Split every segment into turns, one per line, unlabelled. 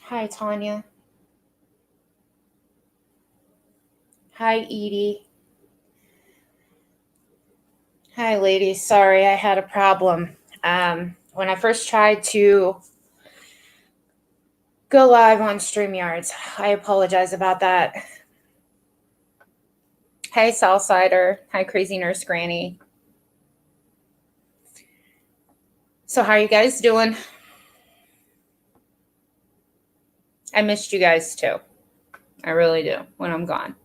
Hi, Tanya. Hi, Edie. Hi, ladies. Sorry, I had a problem. When I first tried to go live on StreamYards, I apologize about that. Hi, Southsider. Hi, Crazy Nurse Granny. So, how are you guys doing? I missed you guys too. I really do when I'm gone.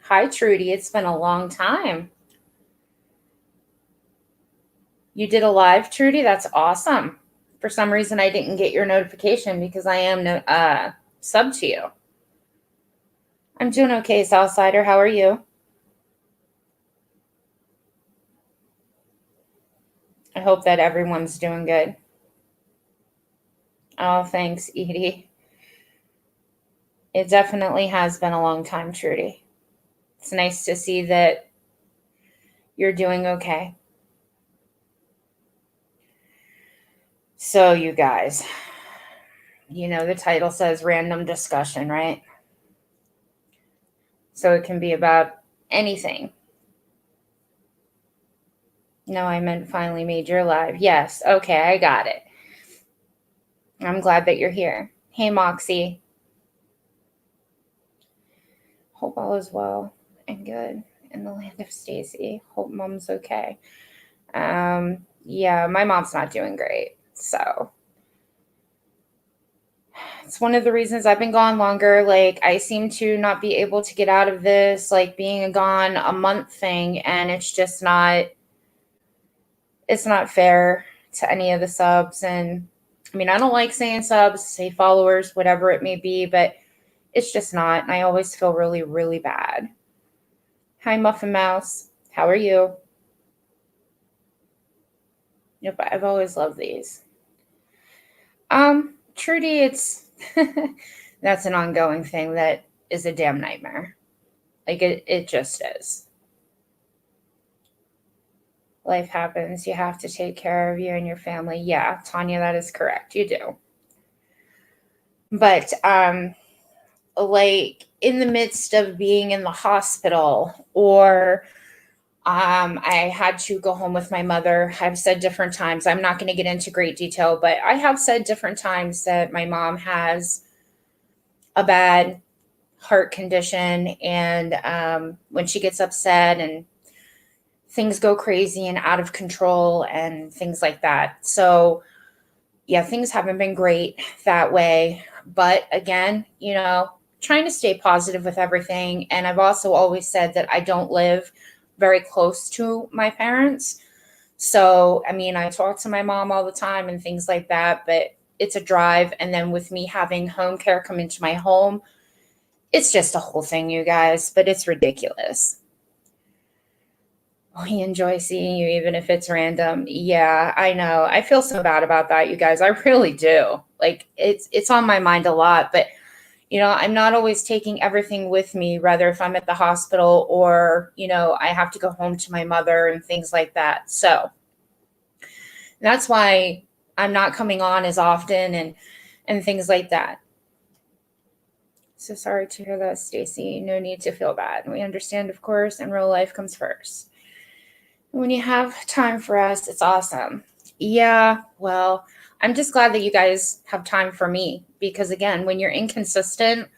Hi, Trudy. It's been a long time. You did a live, Trudy? That's awesome. For some reason, I didn't get your notification because I am sub to you. I'm doing okay, Southsider. How are you? I hope that everyone's doing good. Oh, thanks, Edie. It definitely has been a long time, Trudy. It's nice to see that you're doing okay. So, you guys, the title says random discussion, right? So it can be about anything. No, I meant finally made your live. Yes, okay, I got it. I'm glad that you're here. Hey, Moxie. Hope all is well and good in the land of Stacy. Hope mom's okay. Yeah, my mom's not doing great. So it's one of the reasons I've been gone longer. Like, I seem to not be able to get out of this, like, being gone a month thing. And it's not fair to any of the subs. And I mean, I don't like saying subs, say followers, whatever it may be, but it's just not. And I always feel really, really bad. Hi, Muffin Mouse. How are you? Yep, I've always loved these. Trudy, it's that's an ongoing thing that is a damn nightmare. Like it just is. Life happens. You have to take care of you and your family. Yeah, Tanya, that is correct. You do. But like in the midst of being in the hospital or I had to go home with my mother. I've said different times, I'm not going to get into great detail, but I have said different times that my mom has a bad heart condition. And when she gets upset and things go crazy and out of control and things like that. So, yeah, things haven't been great that way. But again, trying to stay positive with everything. And I've also always said that I don't live very close to my parents. So, I mean, I talk to my mom all the time and things like that, but it's a drive. And then with me having home care come into my home, it's just a whole thing, you guys, but it's ridiculous. We enjoy seeing you, even if it's random. Yeah, I know. I feel so bad about that, you guys. I really do. Like it's on my mind a lot, but I'm not always taking everything with me, rather if I'm at the hospital or, I have to go home to my mother and things like that. So that's why I'm not coming on as often and things like that. So sorry to hear that, Stacy. No need to feel bad. We understand, of course, and real life comes first. When you have time for us, it's awesome. Yeah, well, I'm just glad that you guys have time for me because again, when you're inconsistent,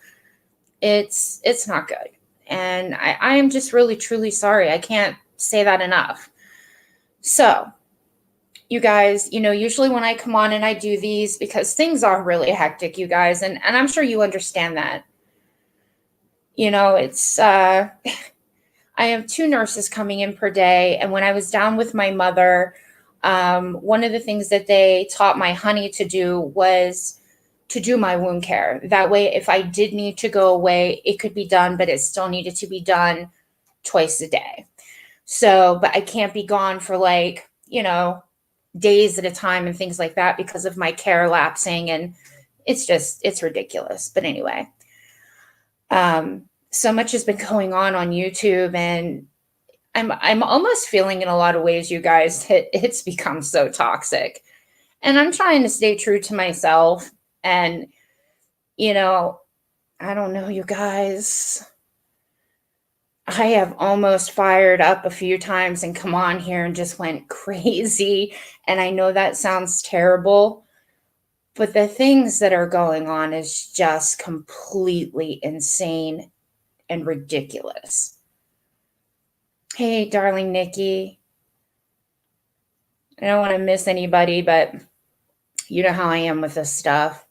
it's not good. And I am just really truly sorry. I can't say that enough. So, you guys, usually when I come on and I do these because things are really hectic, you guys, and I'm sure you understand that. It's I have 2 nurses coming in per day. And when I was down with my mother, one of the things that they taught my honey to do was to do my wound care. That way, if I did need to go away, it could be done, but it still needed to be done twice a day. So, but I can't be gone for like, days at a time and things like that because of my care lapsing. And it's ridiculous. But anyway, so much has been going on YouTube and I'm almost feeling in a lot of ways, you guys, that it's become so toxic. And I'm trying to stay true to myself. And, you know, I don't know, you guys. I have almost fired up a few times and come on here and just went crazy. And I know that sounds terrible, but the things that are going on is just completely insane and ridiculous. Hey, darling Nikki. I don't want to miss anybody, but you know how I am with this stuff.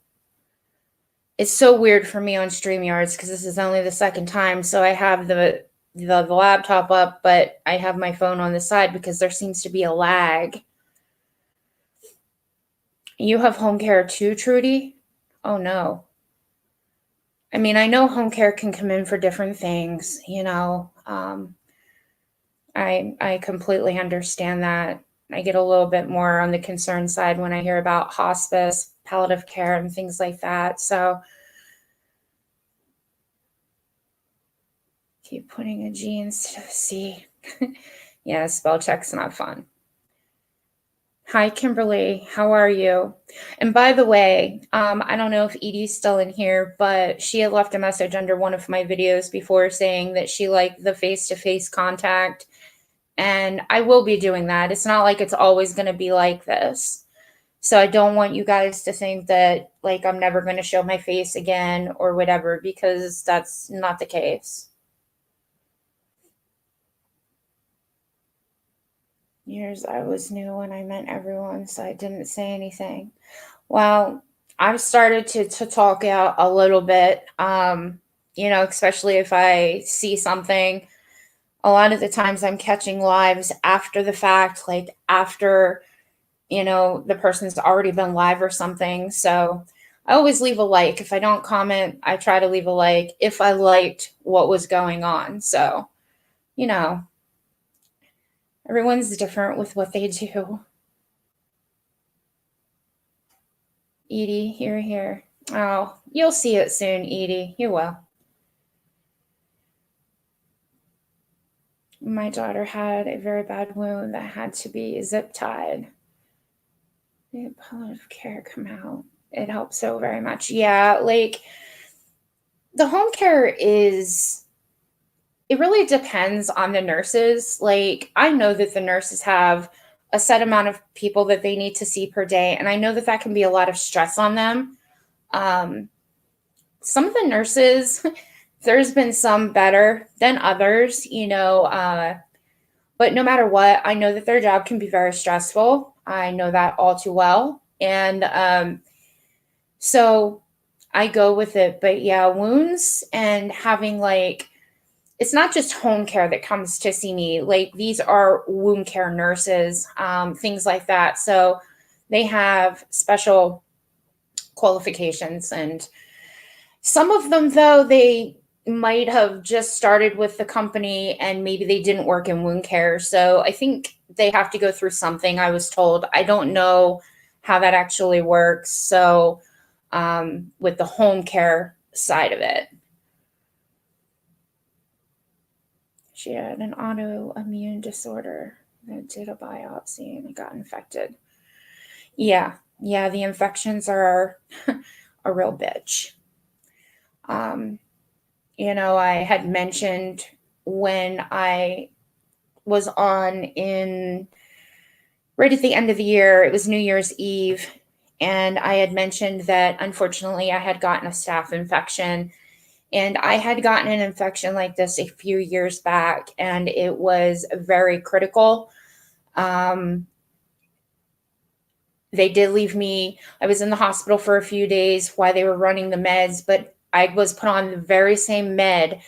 It's so weird for me on StreamYards because this is only the second time. So I have the laptop up, but I have my phone on the side because there seems to be a lag. You have home care too, Trudy? Oh no. I mean, I know home care can come in for different things, you know. I completely understand that. I get a little bit more on the concern side when I hear about hospice, palliative care, and things like that. So keep putting a G instead of a C. Yeah, spell check's not fun. Hi, Kimberly. How are you? And by the way, I don't know if Edie's still in here, but she had left a message under one of my videos before saying that she liked the face-to-face contact. And I will be doing that. It's not like it's always going to be like this. So I don't want you guys to think that like I'm never going to show my face again or whatever, because that's not the case. Years I was new when I met everyone, so I didn't say anything. Well, I've started to talk out a little bit, you know, especially if I see something. A lot of the times I'm catching lives after the fact, like after, you know, the person's already been live or something. So I always leave a like. If I don't comment, I try to leave a like if I liked what was going on. So, you know, everyone's different with what they do. Edie, you're here. Oh, you'll see it soon, Edie. You will. My daughter had a very bad wound that had to be zip tied. The palliative care come out. It helps so very much. Yeah, like the home care is, it really depends on the nurses. Like I know that the nurses have a set amount of people that they need to see per day, and I know that that can be a lot of stress on them. Some of the nurses, there's been some better than others, you know, but no matter what, I know that their job can be very stressful. I know that all too well. And so I go with it. But yeah, wounds and having like, it's not just home care that comes to see me. Like these are wound care nurses, things like that. So they have special qualifications. And some of them, though, they might have just started with the company and maybe they didn't work in wound care. So I think they have to go through something, I was told. I don't know how that actually works. So with the home care side of it. She had an autoimmune disorder that did a biopsy and it got infected. Yeah, the infections are a real bitch. You know, I had mentioned when I was on in right at the end of the year, it was New Year's Eve, and I had mentioned that unfortunately I had gotten a staph infection. And I had gotten an infection like this a few years back, and it was very critical. They did leave me. I was in the hospital for a few days while they were running the meds, but I was put on the very same med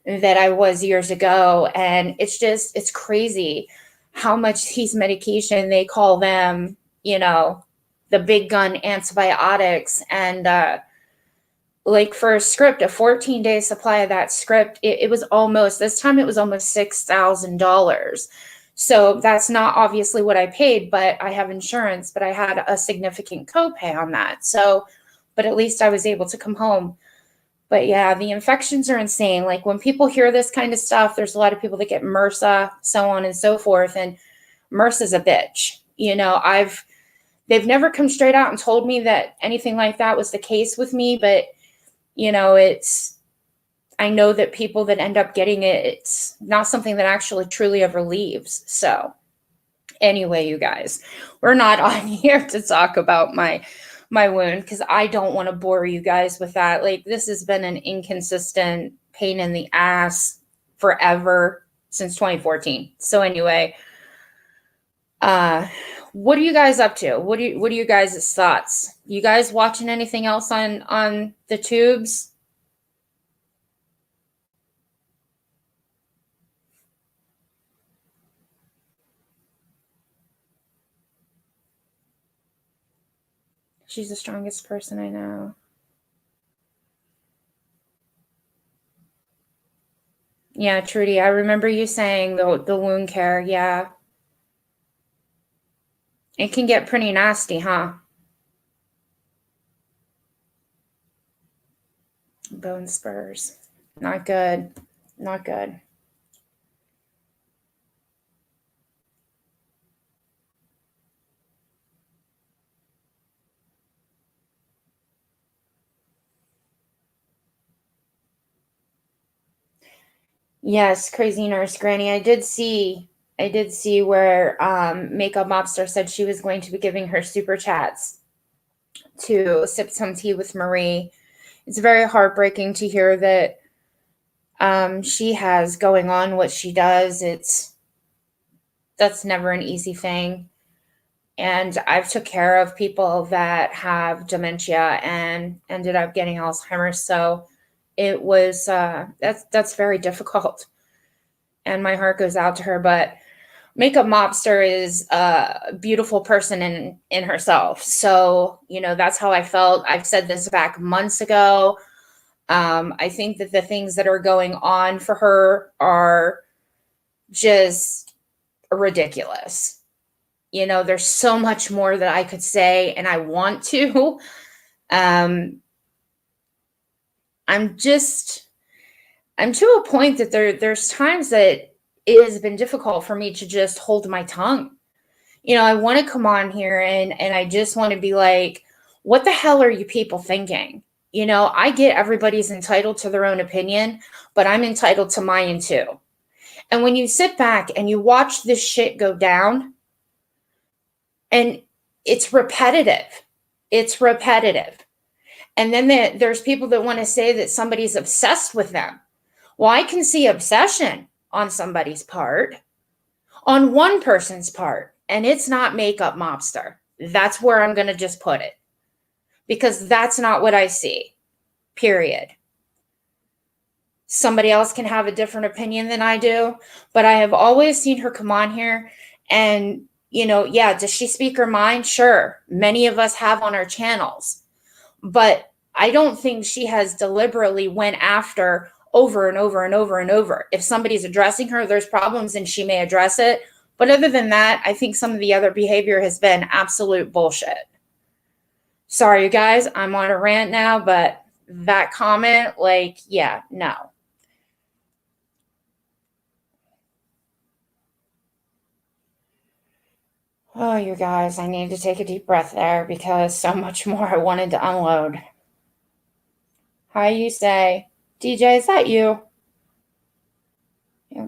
that I was years ago. And it's crazy how much these medication, they call them, you know, the big gun antibiotics. And like for a script, a 14-day supply of that script, it was almost, this time it was almost $6,000. So that's not obviously what I paid, but I have insurance, but I had a significant copay on that. So, but at least I was able to come home. But yeah, the infections are insane. Like when people hear this kind of stuff, there's a lot of people that get MRSA, so on and so forth. And MRSA's a bitch. They've never come straight out and told me that anything like that was the case with me, but I know that people that end up getting it, it's not something that actually truly ever leaves. So anyway, you guys, we're not on here to talk about my wound because I don't want to bore you guys with that. Like, this has been an inconsistent pain in the ass forever since 2014. So anyway, what are you guys up to? What are you guys' thoughts? You guys watching anything else on the tubes? She's the strongest person I know. Yeah, Trudy, I remember you saying the wound care. Yeah. It can get pretty nasty, huh? Bone spurs. Not good. Not good. Yes, crazy nurse Granny. I did see where Makeup Mobster said she was going to be giving her super chats to sip some tea with Marie. It's very heartbreaking to hear that she has going on what she does. That's never an easy thing. And I've took care of people that have dementia and ended up getting Alzheimer's. So it was that's very difficult. And my heart goes out to her. But Makeup Mobster is a beautiful person in herself. So, that's how I felt. I've said this back months ago. I think that the things that are going on for her are just ridiculous. There's so much more that I could say, and I want to. Um, I'm to a point that there's times that it has been difficult for me to just hold my tongue. I want to come on here and I just want to be like, what the hell are you people thinking? I get everybody's entitled to their own opinion, but I'm entitled to mine too. And when you sit back and you watch this shit go down, and it's repetitive, And then there's people that want to say that somebody's obsessed with them. Well, I can see obsession on somebody's part, on one person's part, and it's not Makeup Mobster. That's where I'm going to just put it, because that's not what I see, period. Somebody else can have a different opinion than I do, but I have always seen her come on here and, yeah, does she speak her mind? Sure. Many of us have on our channels, but I don't think she has deliberately went after over and over and over and over. If somebody's addressing her, there's problems and she may address it. But other than that, I think some of the other behavior has been absolute bullshit. Sorry, you guys, I'm on a rant now, but that comment, yeah, no. Oh, you guys, I need to take a deep breath there because so much more I wanted to unload. Hi, you say. DJ, is that you?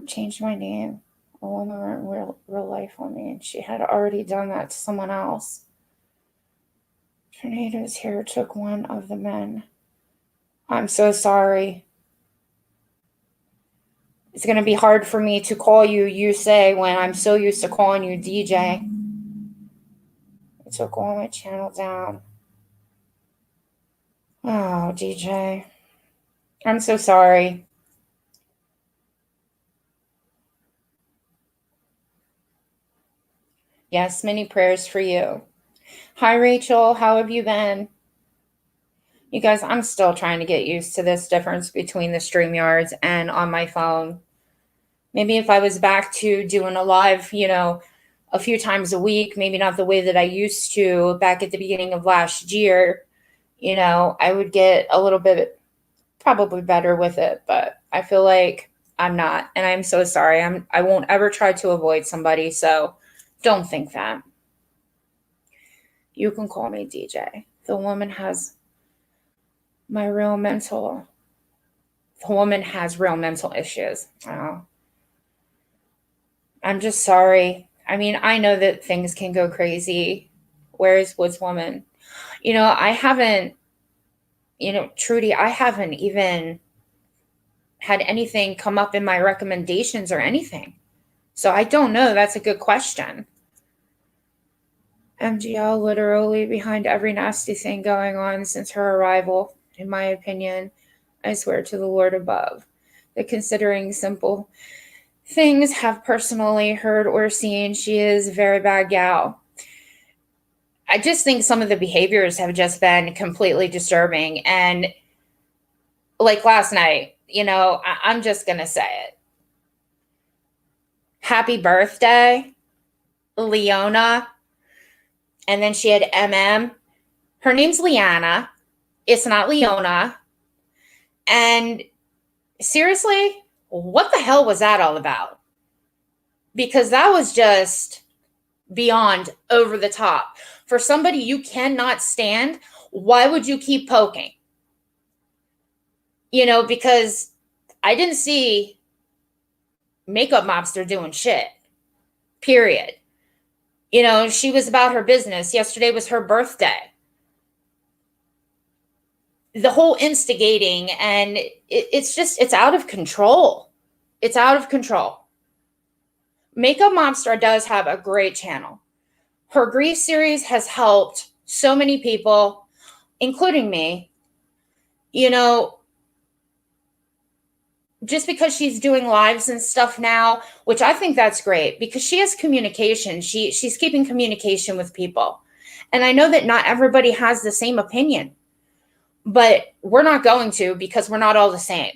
Changed my name. A woman in real life on me, and she had already done that to someone else. Tornadoes here took one of the men. I'm so sorry. It's going to be hard for me to call you say, when I'm so used to calling you DJ. I took all my channel down. Oh, DJ. I'm so sorry. Yes, many prayers for you. Hi, Rachel. How have you been? You guys, I'm still trying to get used to this difference between the StreamYards and on my phone. Maybe if I was back to doing a live, a few times a week, maybe not the way that I used to back at the beginning of last year, I would get a little bit probably better with it, but I feel like I'm not, and I'm so sorry. I won't ever try to avoid somebody, so don't think that. You can call me DJ. The woman has my real mental the woman has real mental issues. I'm just sorry. I mean, I know that things can go crazy. Where is Woods Woman? I haven't, Trudy, I haven't even had anything come up in my recommendations or anything. So I don't know. That's a good question. MGL literally behind every nasty thing going on since her arrival, in my opinion. I swear to the Lord above that considering simple things have personally heard or seen, she is a very bad gal. I just think some of the behaviors have just been completely disturbing. And like last night, I'm just going to say it. Happy birthday, Leona. And then she had MM. Her name's Leanna. It's not Leona. And seriously, what the hell was that all about? Because that was just beyond over the top. For somebody you cannot stand, why would you keep poking? Because I didn't see Makeup Mobster doing shit, period. She was about her business. Yesterday was her birthday. The whole instigating, and it's out of control. It's out of control. Makeup Mobster does have a great channel. Her grief series has helped so many people, including me. Just because she's doing lives and stuff now, which I think that's great because she has communication. She's keeping communication with people. And I know that not everybody has the same opinion, but we're not going to because we're not all the same.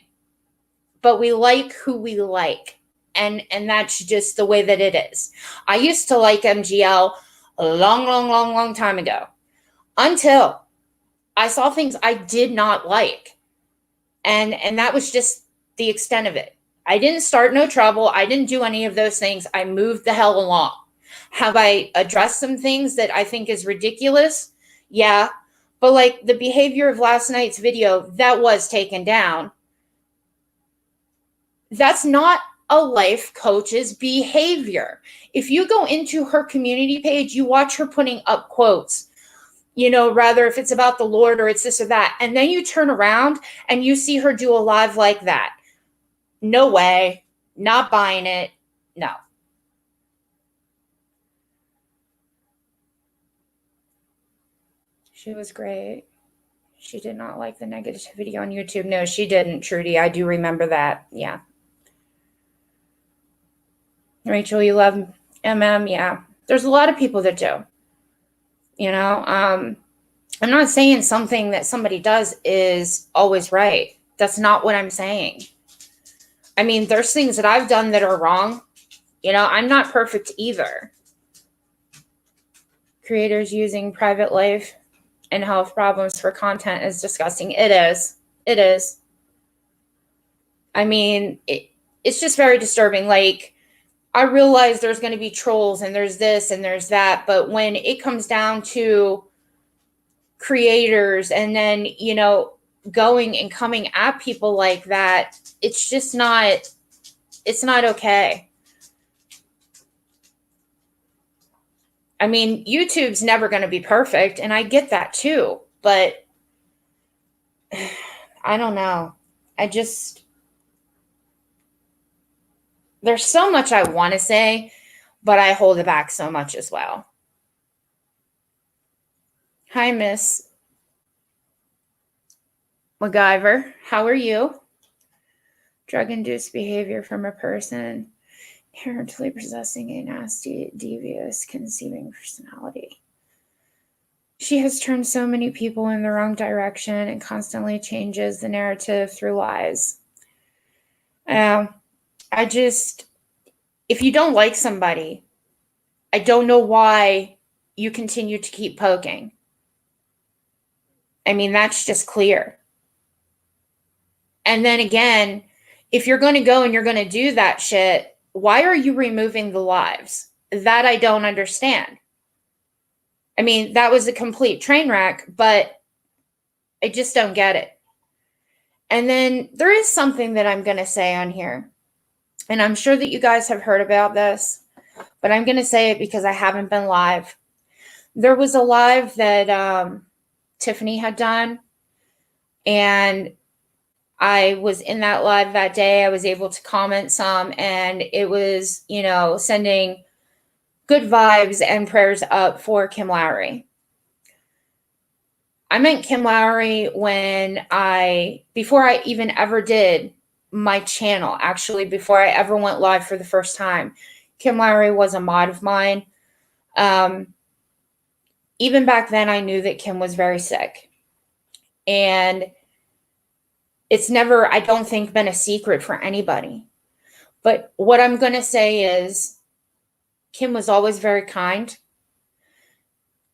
But we like who we like. And that's just the way that it is. I used to like MGL a long time ago until I saw things I did not like. And that was just the extent of it. I didn't start no trouble. I didn't do any of those things. I moved the hell along. Have I addressed some things that I think is ridiculous? Yeah. But like the behavior of last night's video that was taken down, that's not a life coach's behavior. If you go into her community page, you watch her putting up quotes, rather if it's about the Lord or it's this or that, and then you turn around and you see her do a live like that. No way. Not buying it. No. She was great. She did not like the negativity on YouTube. No, she didn't, Trudy. I do remember that. Yeah. Rachel, you love MM? Yeah. There's a lot of people that do. I'm not saying something that somebody does is always right. That's not what I'm saying. I mean, there's things that I've done that are wrong. I'm not perfect either. Creators using private life and health problems for content is disgusting. It is. It is. I mean, it's just very disturbing. Like, I realize there's going to be trolls and there's this and there's that. But when it comes down to creators and then, going and coming at people like that, it's just not, it's not okay. I mean, YouTube's never going to be perfect, and I get that too, but I don't know. There's so much I want to say, but I hold it back so much as well. Hi, Miss MacGyver. How are you? Drug-induced behavior from a person inherently possessing a nasty, devious, conceiving personality. She has turned so many people in the wrong direction and constantly changes the narrative through lies. If you don't like somebody, I don't know why you continue to keep poking. I mean, that's just clear. And then again, if you're going to go and you're going to do that shit, why are you removing the lives? That I don't understand. I mean, that was a complete train wreck, but I just don't get it. And then there is something that I'm going to say on here. And I'm sure that you guys have heard about this, but I'm going to say it because I haven't been live. There was a live that Tiffany had done, and I was in that live that day. I was able to comment some, and it was, sending good vibes and prayers up for Kim Lowry. I met Kim Lowry before I even ever did my channel, actually, before I ever went live for the first time. Kim Lowry was a mod of mine. Even back then, I knew that Kim was very sick. And it's never, I don't think, been a secret for anybody. But what I'm going to say is Kim was always very kind.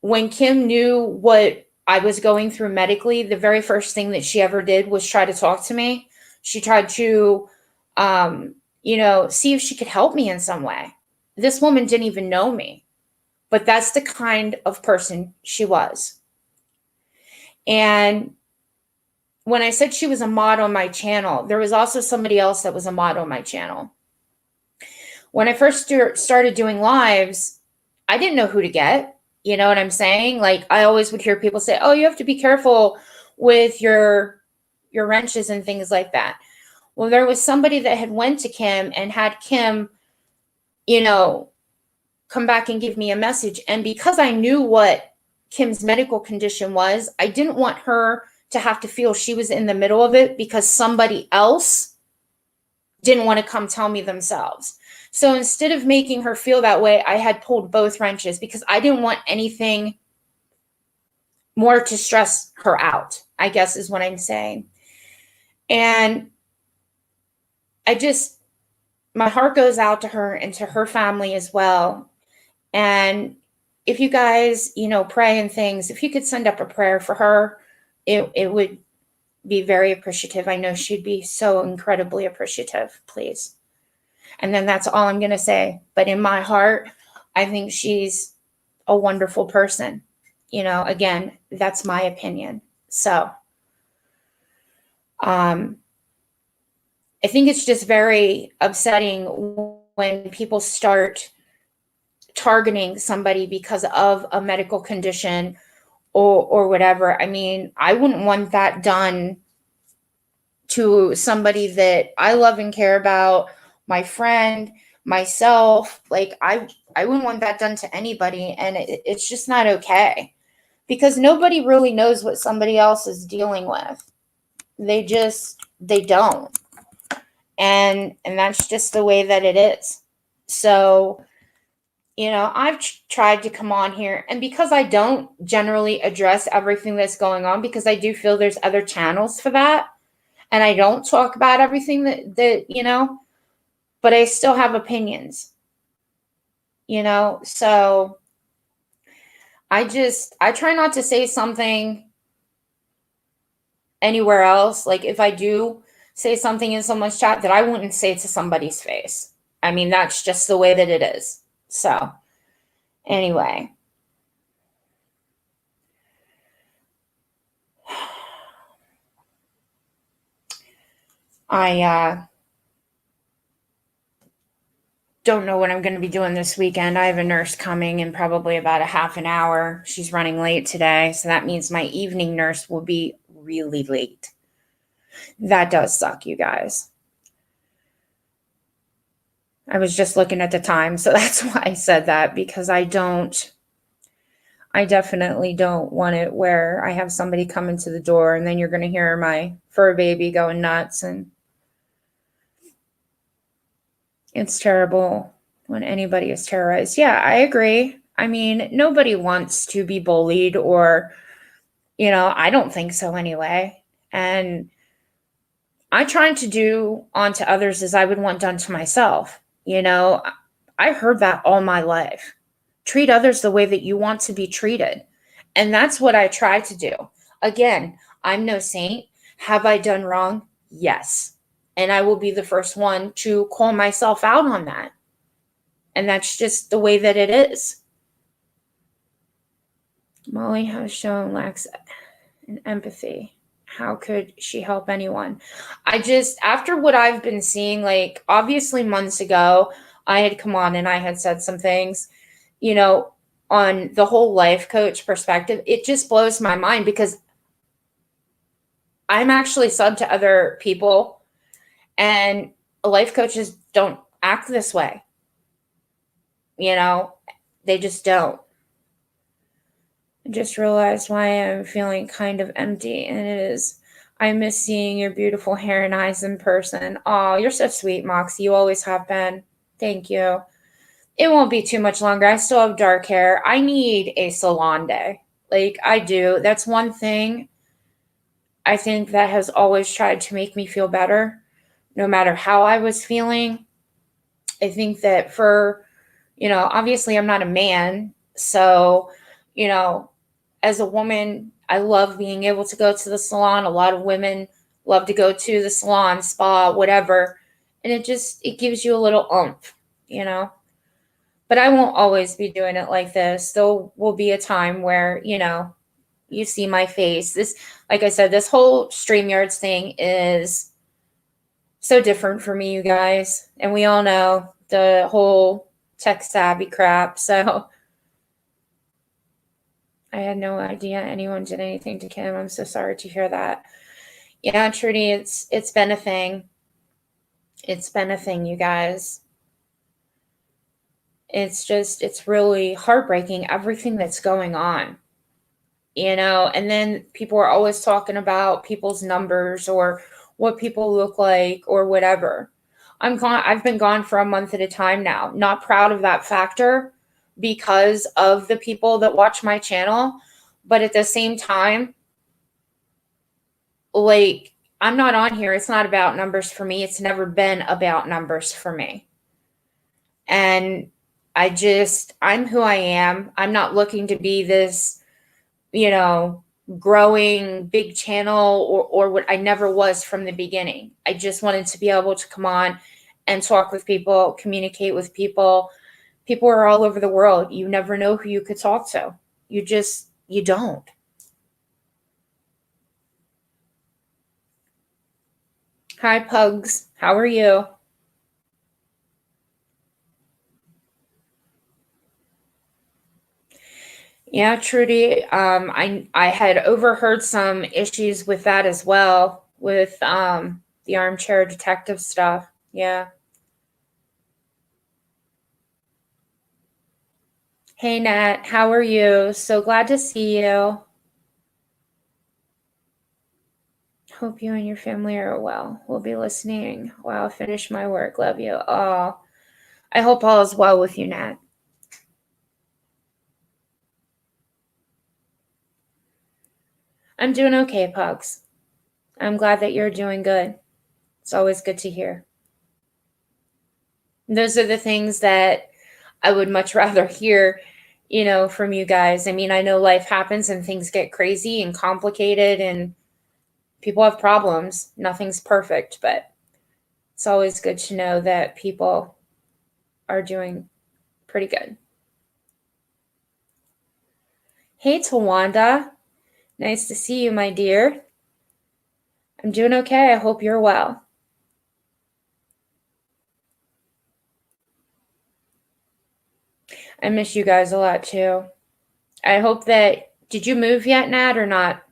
When Kim knew what I was going through medically, the very first thing that she ever did was try to talk to me. She tried to, see if she could help me in some way. This woman didn't even know me, but that's the kind of person she was. And when I said she was a mod on my channel, there was also somebody else that was a mod on my channel. When I first started doing lives, I didn't know who to get. You know what I'm saying? Like, I always would hear people say, oh, you have to be careful with your wrenches and things like that. Well, there was somebody that had went to Kim and had Kim, come back and give me a message. And because I knew what Kim's medical condition was, I didn't want her to have to feel she was in the middle of it because somebody else didn't want to come tell me themselves. So instead of making her feel that way, I had pulled both wrenches because I didn't want anything more to stress her out, I guess is what I'm saying. And my heart goes out to her and to her family as well. And if you guys, pray and things, if you could send up a prayer for her, it would be very appreciative. I know she'd be so incredibly appreciative, please. And then that's all I'm going to say. But in my heart, I think she's a wonderful person. Again, that's my opinion. So, I think it's just very upsetting when people start targeting somebody because of a medical condition or whatever. I mean, I wouldn't want that done to somebody that I love and care about, my friend, myself. Like, I wouldn't want that done to anybody. And it's just not okay because nobody really knows what somebody else is dealing with. They don't. And that's just the way that it is. So, I've tried to come on here, and because I don't generally address everything that's going on, because I do feel there's other channels for that, and I don't talk about everything that but I still have opinions, so I try not to say something anywhere else. Like, if I do say something in someone's chat, that I wouldn't say to somebody's face. I mean, that's just the way that it is. So anyway, I don't know what I'm going to be doing this weekend. I have a nurse coming in probably about a half an hour. She's running late today, so that means my evening nurse will be really late. That does suck, you guys. I was just looking at the time, so that's why I said that, because I definitely don't want it where I have somebody come into the door and then you're going to hear my fur baby going nuts. And it's terrible when anybody is terrorized. Yeah, I agree. I mean, nobody wants to be bullied or, I don't think so anyway. And I try to do unto others as I would want done to myself. I heard that all my life. Treat others the way that you want to be treated. And that's what I try to do. Again, I'm no saint. Have I done wrong? Yes. And I will be the first one to call myself out on that. And that's just the way that it is. Molly has shown lacks in empathy. How could she help anyone? After what I've been seeing, like, obviously months ago, I had come on and I had said some things, you know, on the whole life coach perspective. It just blows my mind because I'm actually sub to other people, and life coaches don't act this way. They just don't. I just realized why I'm feeling kind of empty, and it is I miss seeing your beautiful hair and eyes in person. Oh, you're so sweet, Moxie. You always have been. Thank you. It won't be too much longer. I still have dark hair. I need a salon day. Like, I do. That's one thing I think that has always tried to make me feel better, no matter how I was feeling. I think that obviously I'm not a man. So, you know, as a woman, I love being able to go to the salon. A lot of women love to go to the salon, spa, whatever. And it gives you a little oomph, you know. But I won't always be doing it like this. There will be a time where, you see my face. Like I said, this whole StreamYards thing is so different for me, you guys. And we all know the whole tech savvy crap. So I had no idea anyone did anything to Kim. I'm so sorry to hear that. Yeah, Trudy, it's been a thing. It's been a thing, you guys. It's really heartbreaking, everything that's going on. And then people are always talking about people's numbers or what people look like or whatever. I've been gone for a month at a time now. Not proud of that factor because of the people that watch my channel, but at the same time, like, I'm not on here. It's not about numbers for me. It's never been about numbers for me. And I'm who I am. I'm not looking to be this, growing big channel or what I never was from the beginning. I just wanted to be able to come on and talk with people, communicate with people. People are all over the world. You never know who you could talk to. You don't. Hi, Pugs. How are you? Yeah, Trudy. I had overheard some issues with that as well, with the armchair detective stuff. Yeah. Hey, Nat. How are you? So glad to see you. Hope you and your family are well. We'll be listening while I finish my work. Love you. Oh, I hope all is well with you, Nat. I'm doing okay, Pugs. I'm glad that you're doing good. It's always good to hear. Those are the things that I would much rather hear, from you guys. I mean, I know life happens and things get crazy and complicated and people have problems. Nothing's perfect, but it's always good to know that people are doing pretty good. Hey, Tawanda. Nice to see you, my dear. I'm doing okay. I hope you're well. I miss you guys a lot too. I hope that. Did you move yet, Nat, or not?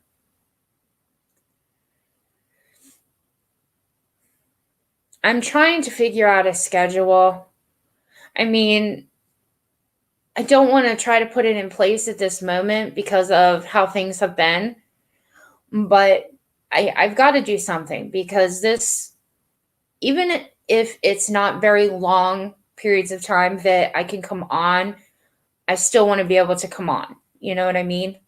I'm trying to figure out a schedule. I mean, I don't want to try to put it in place at this moment because of how things have been, but I've got to do something because even if it's not very long periods of time that I can come on, I still want to be able to come on. You know what I mean?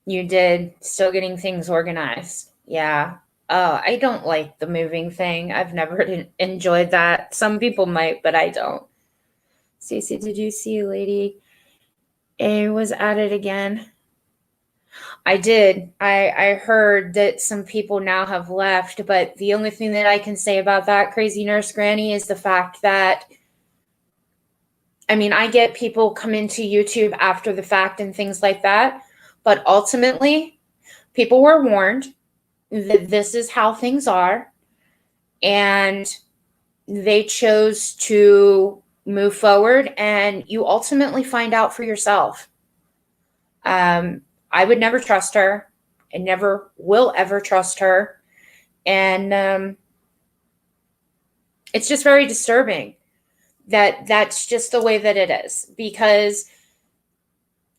You did. Still getting things organized. Yeah. I don't like the moving thing. I've never enjoyed that. Some people might, but I don't. Stacey, did you see Lady It was added again. I did. I heard that some people now have left, but the only thing that I can say about that, Crazy Nurse Granny, is the fact that, I mean, I get people come into YouTube after the fact and things like that, but ultimately, people were warned that this is how things are, and they chose to move forward, and you ultimately find out for yourself. I would never trust her. I never will ever trust her. And it's just very disturbing that that's just the way that it is, because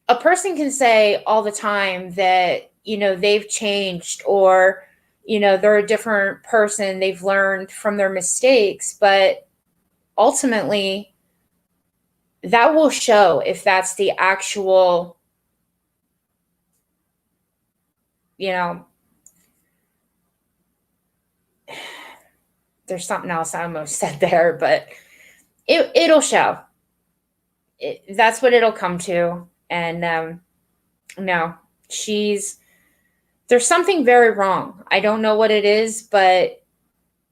a person can say all the time that, they've changed, or, they're a different person, they've learned from their mistakes, but ultimately that will show if that's the actual, you know, there's something else I almost said there, but it'll show. That's what it'll come to. And no, there's something very wrong. I don't know what it is, but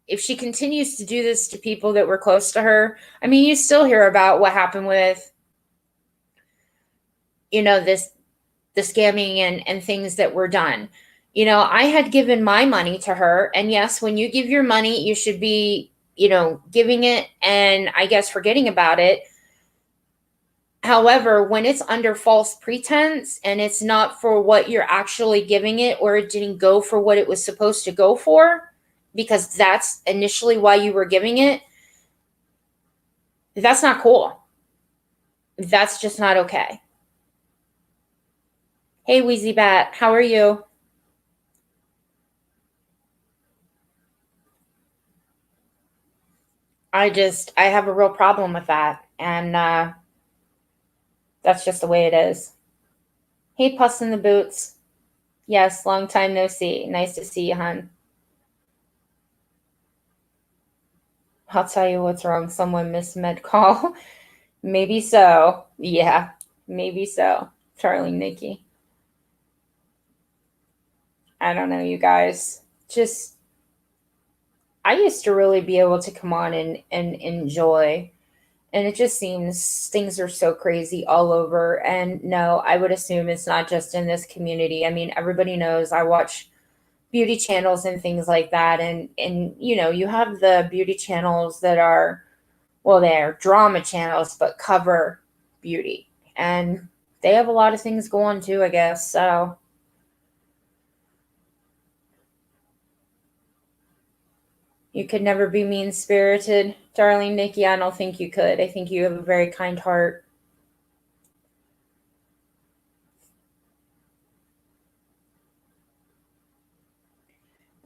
if she continues to do this to people that were close to her, I mean, you still hear about what happened with, this the scamming and things that were done. I had given my money to her, and yes, when you give your money, you should be, giving it and I guess forgetting about it. However, when it's under false pretense and it's not for what you're actually giving it, or it didn't go for what it was supposed to go for, because that's initially why you were giving it, that's not cool. That's just not okay. Hey, Wheezy Bat, how are you? I have a real problem with that. And that's just the way it is. Hey, Puss in the Boots. Yes, long time no see. Nice to see you, hun. I'll tell you what's wrong. Someone missed med call. Maybe so. Yeah, maybe so. Charlie, Nikki. I don't know, you guys. Just, I used to really be able to come on and enjoy. And it just seems things are so crazy all over. And no, I would assume it's not just in this community. I mean, everybody knows I watch beauty channels and things like that. And you have the beauty channels that are, well, they're drama channels, but cover beauty. And they have a lot of things going too, I guess. So you could never be mean spirited, darling Nikki. I don't think you could. I think you have a very kind heart.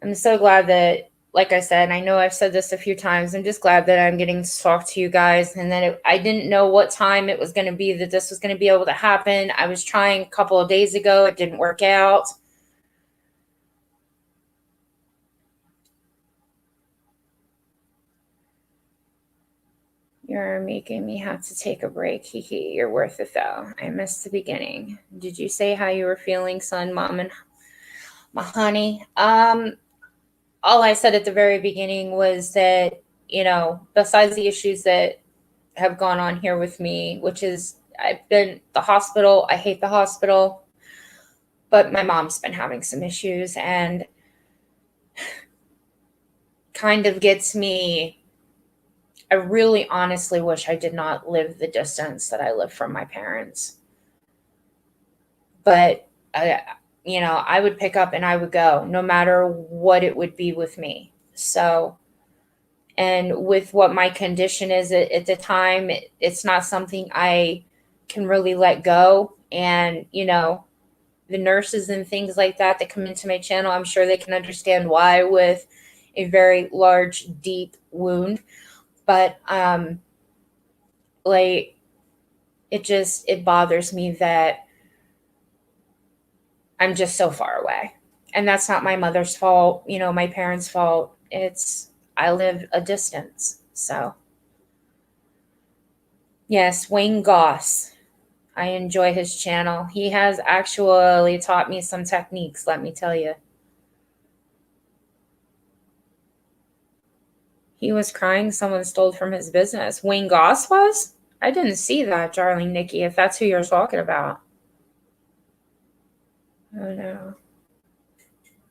I'm so glad that, like I said, I know I've said this a few times. I'm just glad that I'm getting to talk to you guys, and that I didn't know what time it was going to be that this was going to be able to happen. I was trying a couple of days ago. It didn't work out. You're making me have to take a break. Hee. You're worth it, though. I missed the beginning. Did you say how you were feeling, son, mom, and my honey? All I said at the very beginning was that, besides the issues that have gone on here with me, which is I've been the hospital. I hate the hospital, but my mom's been having some issues, and kind of gets me. I really honestly wish I did not live the distance that I live from my parents. But I would pick up and I would go no matter what it would be with me. So, and with what my condition is at the time, it's not something I can really let go. And, the nurses and things like that come into my channel, I'm sure they can understand why, with a very large, deep wound. But, like, it bothers me that I'm just so far away. And that's not my mother's fault, my parents' fault. I live a distance. So, yes, Wayne Goss. I enjoy his channel. He has actually taught me some techniques, let me tell you. He was crying someone stole from his business. Wayne Goss was? I didn't see that, darling Nikki, if that's who you're talking about. Oh no.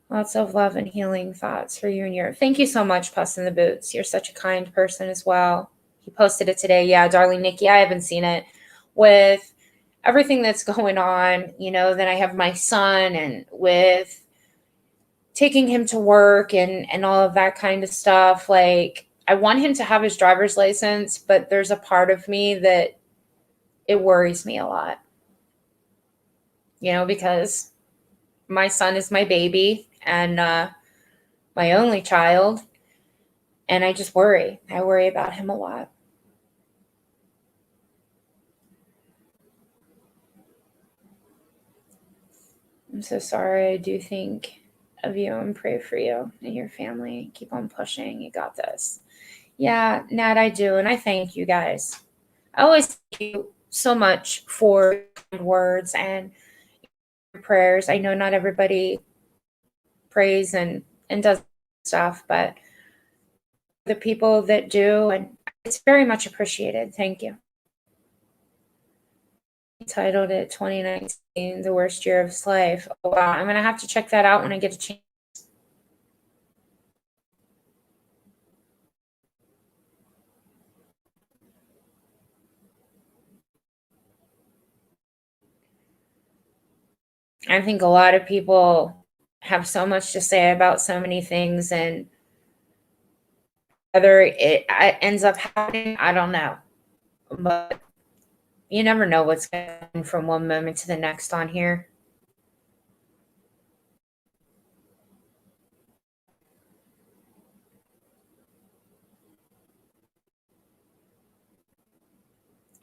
Lots of love and healing thoughts for you and your. Thank you so much, Puss in the Boots. You're such a kind person as well. He posted it today. Yeah, darling Nikki, I haven't seen it. With everything that's going on, then I have my son, and with taking him to work and all of that kind of stuff. Like, I want him to have his driver's license, but there's a part of me that it worries me a lot, because my son is my baby and my only child. And I just worry. I worry about him a lot. I'm so sorry. I do think of you and pray for you and your family. Keep on pushing. You got this. Yeah, Nat, I do. And I thank you guys. I always thank you so much for kind words and your prayers. I know not everybody prays and does stuff, but the people that do, and it's very much appreciated. Thank you. He titled it 2019, The Worst Year of His Life. Oh, wow. I'm going to have to check that out when I get a chance. I think a lot of people have so much to say about so many things, and whether it ends up happening, I don't know. But you never know what's going to happen from one moment to the next on here.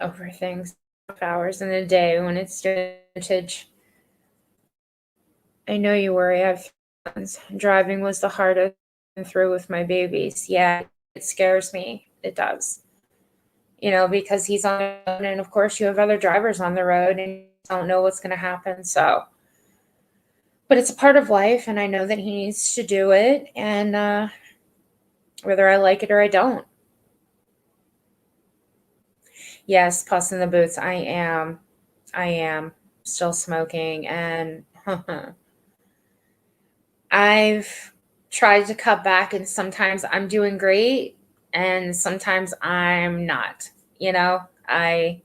Over things, hours in a day when it's vintage. I know you worry. I have friends. Driving was the hardest through with my babies. Yeah, it scares me. It does. Because he's on the road, and of course you have other drivers on the road and you don't know what's going to happen. So, but it's a part of life, and I know that he needs to do it, and whether I like it or I don't. Yes, Puss in the Boots. I am still smoking, and I've tried to cut back, and sometimes I'm doing great and sometimes I'm not. I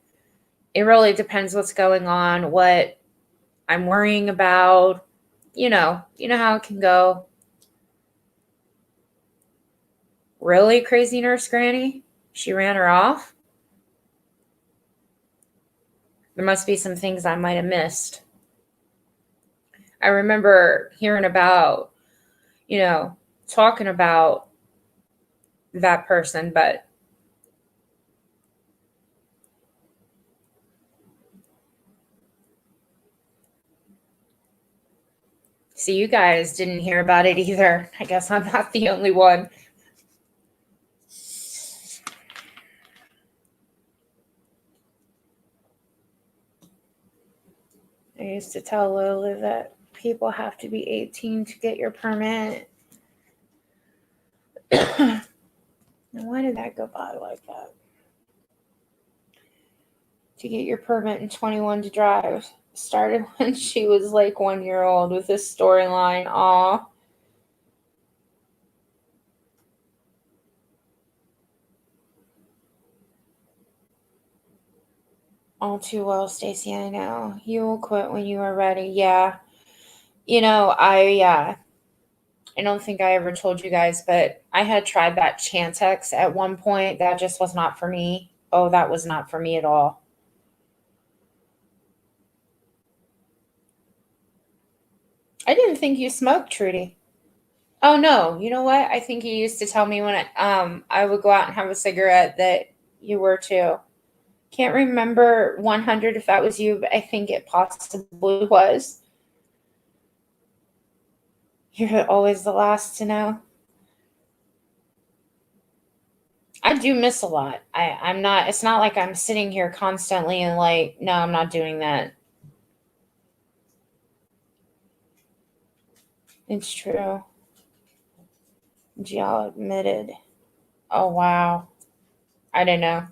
it really depends what's going on, what I'm worrying about. You know how it can go. Really, crazy nurse granny? She ran her off? There must be some things I might have missed. I remember hearing about, you know, talking about that person, but see, you guys didn't hear about it either. I guess I'm not the only one. I used to tell Lola that people have to be 18 to get your permit. Why did that go by like that? To get your permit and 21 to drive. Started when she was like 1 year old with this storyline. Aw. All too well, Stacy, I know. You will quit when you are ready. Yeah. I don't think I ever told you guys, but I had tried that Chantix at one point. That just was not for me. Oh, that was not for me at all. I didn't think you smoked, Trudy. Oh no, you know what? I think you used to tell me when I would go out and have a cigarette that you were too. Can't remember 100 if that was you, but I think it possibly was. You're always the last to know. I do miss a lot. I'm not, it's not like I'm sitting here constantly and like, no, I'm not doing that. It's true. Jill admitted. Oh, wow. I don't know.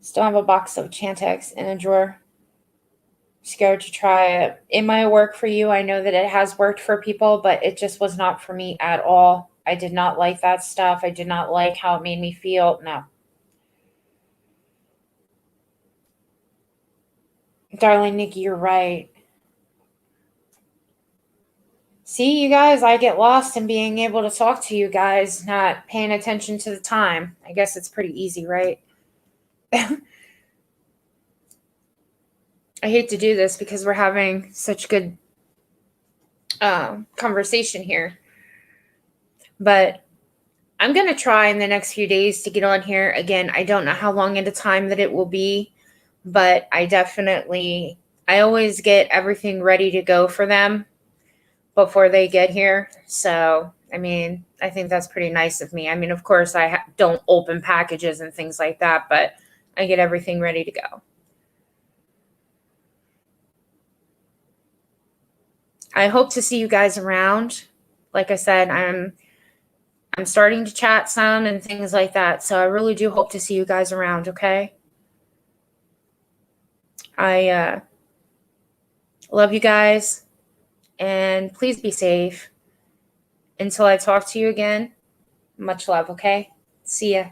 Still have a box of Chantix in a drawer. Scared to try it. It might work for you. I know that it has worked for people, but it just was not for me at all. I did not like that stuff. I did not like how it made me feel. No. Darling Nikki, you're right. See, you guys, I get lost in being able to talk to you guys, not paying attention to the time. I guess it's pretty easy, right? I hate to do this because we're having such good conversation here. But I'm going to try in the next few days to get on here. Again, I don't know how long at a time that it will be, but I always get everything ready to go for them before they get here. So, I mean, I think that's pretty nice of me. I mean, of course, I don't open packages and things like that, but I get everything ready to go. I hope to see you guys around. Like I said, I'm starting to chat some and things like that. So I really do hope to see you guys around, okay? I love you guys, and please be safe. Until I talk to you again, much love, okay? See ya.